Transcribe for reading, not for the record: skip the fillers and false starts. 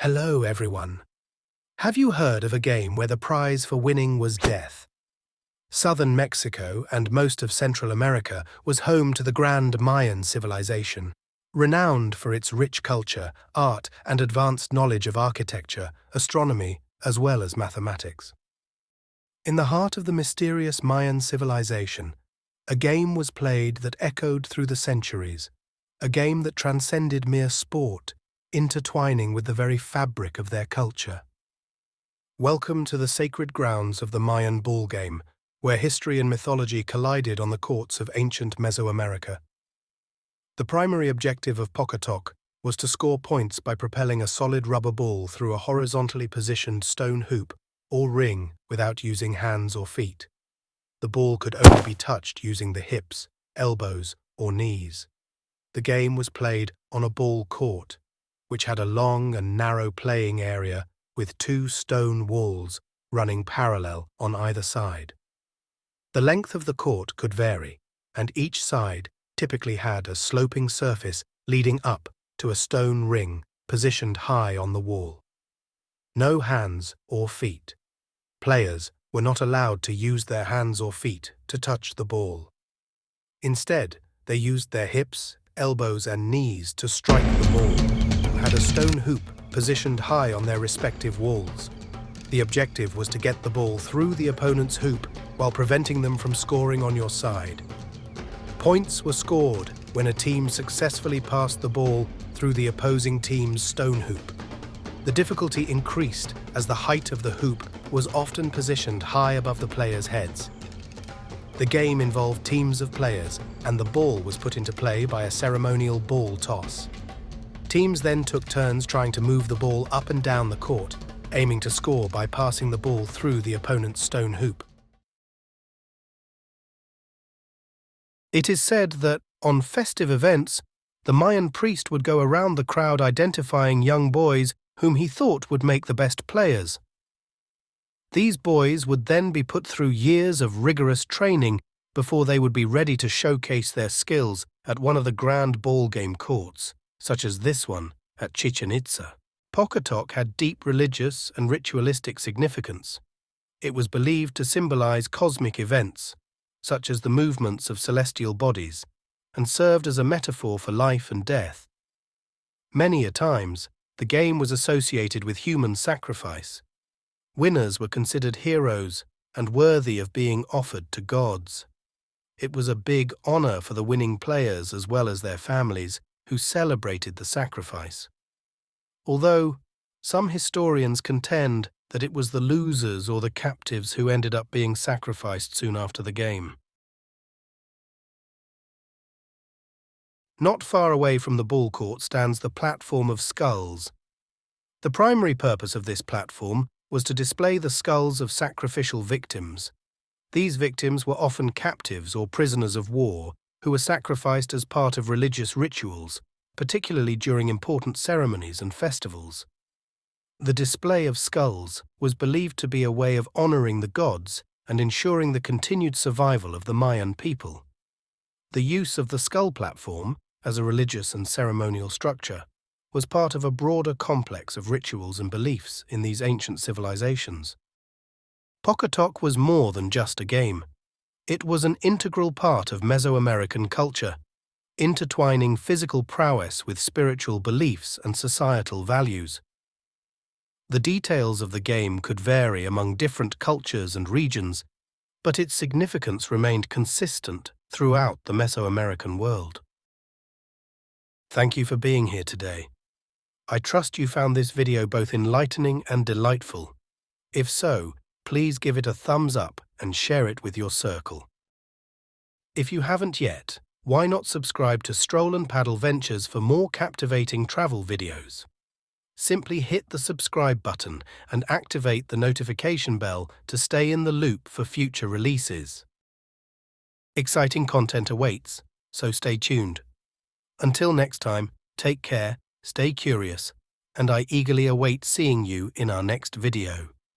Hello, everyone. Have you heard of a game where the prize for winning was death? Southern Mexico and most of Central America was home to the grand Mayan civilization, renowned for its rich culture, art, and advanced knowledge of architecture, astronomy, as well as mathematics. In the heart of the mysterious Mayan civilization, a game was played that echoed through the centuries, a game that transcended mere sport, intertwining with the very fabric of their culture. Welcome to the sacred grounds of the Mayan Ball Game, where history and mythology collided on the courts of ancient Mesoamerica. The primary objective of Pocketok was to score points by propelling a solid rubber ball through a horizontally positioned stone hoop or ring without using hands or feet. The ball could only be touched using the hips, elbows, or knees. The game was played on a ball court, which had a long and narrow playing area with two stone walls running parallel on either side. The length of the court could vary, and each side typically had a sloping surface leading up to a stone ring positioned high on the wall. No hands or feet. Players were not allowed to use their hands or feet to touch the ball. Instead, they used their hips, elbows, and knees to strike the ball, had a stone hoop positioned high on their respective walls. The objective was to get the ball through the opponent's hoop while preventing them from scoring on your side. Points were scored when a team successfully passed the ball through the opposing team's stone hoop. The difficulty increased as the height of the hoop was often positioned high above the players' heads. The game involved teams of players, and the ball was put into play by a ceremonial ball toss. Teams then took turns trying to move the ball up and down the court, aiming to score by passing the ball through the opponent's stone hoop. It is said that, on festive events, the Mayan priest would go around the crowd identifying young boys whom he thought would make the best players. These boys would then be put through years of rigorous training before they would be ready to showcase their skills at one of the grand ball game courts, such as this one at Chichen Itza. Pocketok had deep religious and ritualistic significance. It was believed to symbolize cosmic events, such as the movements of celestial bodies, and served as a metaphor for life and death. Many a times, the game was associated with human sacrifice. Winners were considered heroes and worthy of being offered to gods. It was a big honor for the winning players as well as their families, who celebrated the sacrifice. Although some historians contend that it was the losers or the captives who ended up being sacrificed soon after the game. Not far away from the ball court stands the platform of skulls. The primary purpose of this platform was to display the skulls of sacrificial victims. These victims were often captives or prisoners of war who were sacrificed as part of religious rituals, particularly during important ceremonies and festivals. The display of skulls was believed to be a way of honoring the gods and ensuring the continued survival of the Mayan people. The use of the skull platform, as a religious and ceremonial structure, was part of a broader complex of rituals and beliefs in these ancient civilizations. Pocketok was more than just a game. It was an integral part of Mesoamerican culture, intertwining physical prowess with spiritual beliefs and societal values. The details of the game could vary among different cultures and regions, but its significance remained consistent throughout the Mesoamerican world. Thank you for being here today. I trust you found this video both enlightening and delightful. If so, please give it a thumbs up and share it with your circle. If you haven't yet, why not subscribe to Stroll and Paddle Ventures for more captivating travel videos? Simply hit the subscribe button and activate the notification bell to stay in the loop for future releases. Exciting content awaits, so stay tuned. Until next time, take care, stay curious, and I eagerly await seeing you in our next video.